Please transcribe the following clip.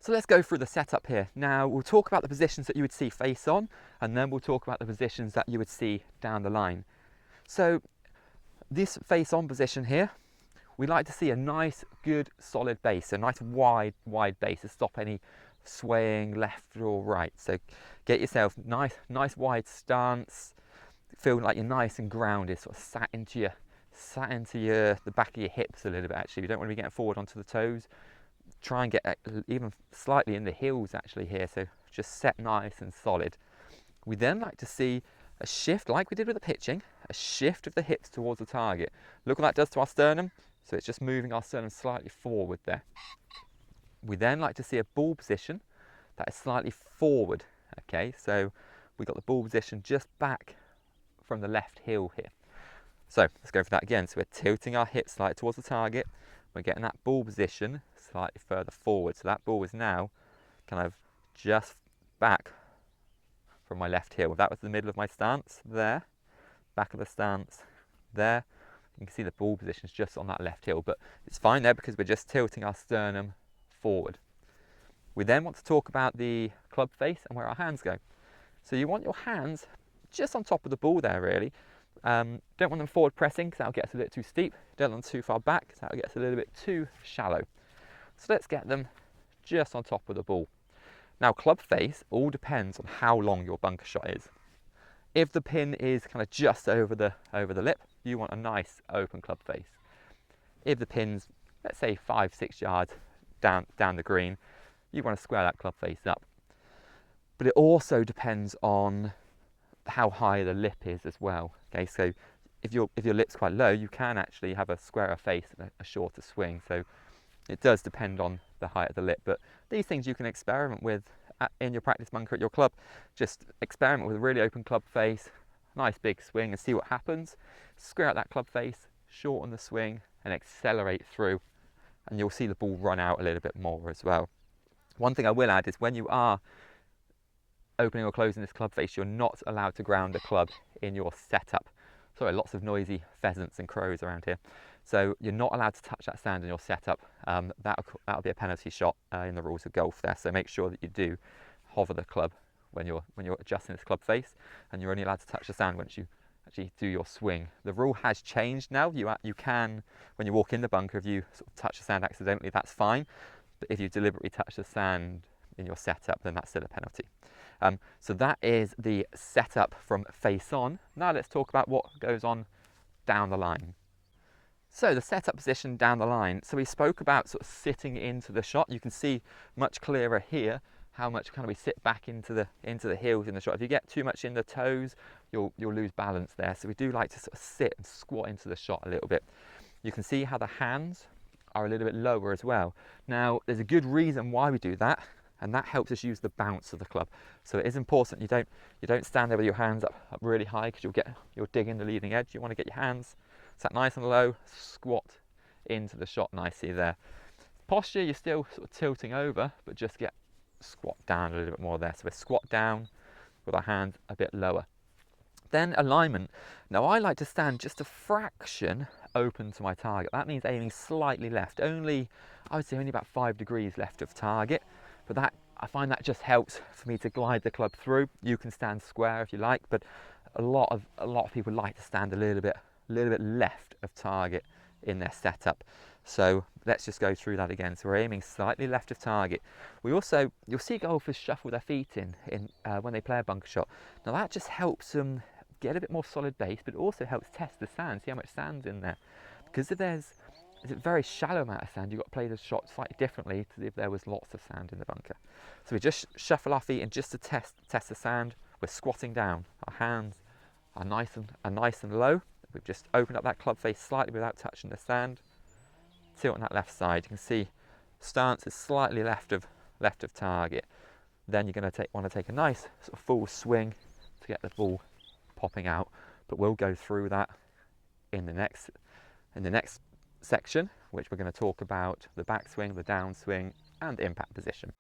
So let's go through the setup here. Now we'll talk about the positions that you would see face on, and then we'll talk about the positions that you would see down the line. So this face on position here, we like to see a nice, good, solid base, a nice wide base to stop any swaying left or right. So get yourself nice wide stance, feel like you're nice and grounded, sort of sat into the back of your hips a little bit. Actually, you don't want to be getting forward onto the toes. Try and get even slightly in the heels actually here, so just set nice and solid. We then like to see a shift, like we did with the pitching, a shift of the hips towards the target. Look what that does to our sternum. So it's just moving our sternum slightly forward there. We then like to see a ball position that is slightly forward. Okay, so we got the ball position just back from the left heel here. So let's go for that again. So we're tilting our hips slightly towards the target. We're getting that ball position slightly further forward. So that ball is now kind of just back from my left heel. That was the middle of my stance there, back of the stance there. You can see the ball position is just on that left heel, but it's fine there because we're just tilting our sternum forward. We then want to talk about the club face and where our hands go. So you want your hands just on top of the ball there, really. Don't want them forward pressing because that'll get us a bit too steep. Don't want them too far back because that'll get us a little bit too shallow. So let's get them just on top of the ball. Now club face all depends on how long your bunker shot is. If the pin is kind of just over the lip, you want a nice open club face. If the pin's, let's say 5-6 yards down the green, you want to square that club face up. But it also depends on how high the lip is as well. Okay, so if your lip's quite low, you can actually have a squarer face and a shorter swing. So it does depend on the height of the lip, but these things you can experiment with in your practice bunker at your club. Just experiment with a really open club face, nice big swing, and see what happens. Square out that club face, shorten the swing, and accelerate through, and you'll see the ball run out a little bit more as well. One thing I will add is when you are opening or closing this club face, you're not allowed to ground the club in your setup. Sorry, lots of noisy pheasants and crows around here. So you're not allowed to touch that sand in your setup. That'll be a penalty shot in the rules of golf there. So make sure that you do hover the club when you're adjusting this club face, and you're only allowed to touch the sand once you actually do your swing. The rule has changed now. You can, when you walk in the bunker, if you sort of touch the sand accidentally, that's fine. But if you deliberately touch the sand in your setup, then that's still a penalty. So that is the setup from face on. Now let's talk about what goes on down the line. So the setup position down the line. So we spoke about sort of sitting into the shot. You can see much clearer here how much kind of we sit back into the heels in the shot. If you get too much in the toes, you'll lose balance there. So we do like to sort of sit and squat into the shot a little bit. You can see how the hands are a little bit lower as well. Now there's a good reason why we do that, and that helps us use the bounce of the club. So it is important you don't stand there with your hands up really high because you're digging the leading edge. You want to get your hands sat nice and low, squat into the shot nicely there. Posture, you're still sort of tilting over, but just get squat down a little bit more there. So we're squat down with our hands a bit lower. Then alignment. Now I like to stand just a fraction open to my target. That means aiming slightly left. I would say only about 5 degrees left of target. But that, I find that just helps for me to glide the club through. You can stand square if you like, but a lot of people like to stand a little bit left of target in their setup. So let's just go through that again. So we're aiming slightly left of target. You'll see golfers shuffle their feet in when they play a bunker shot. Now that just helps them get a bit more solid base, but it also helps test the sand, see how much sand's in there. Because if there's a very shallow amount of sand, you've got to play the shot slightly differently to if there was lots of sand in the bunker. So we just shuffle our feet in just to test the sand. We're squatting down. Our hands are nice and low. We've just opened up that club face slightly without touching the sand. Tilt on that left side. You can see stance is slightly left of target. Then you're going to want to take a nice sort of full swing to get the ball popping out. But we'll go through that in the next section, which we're going to talk about the backswing, the downswing, and the impact position.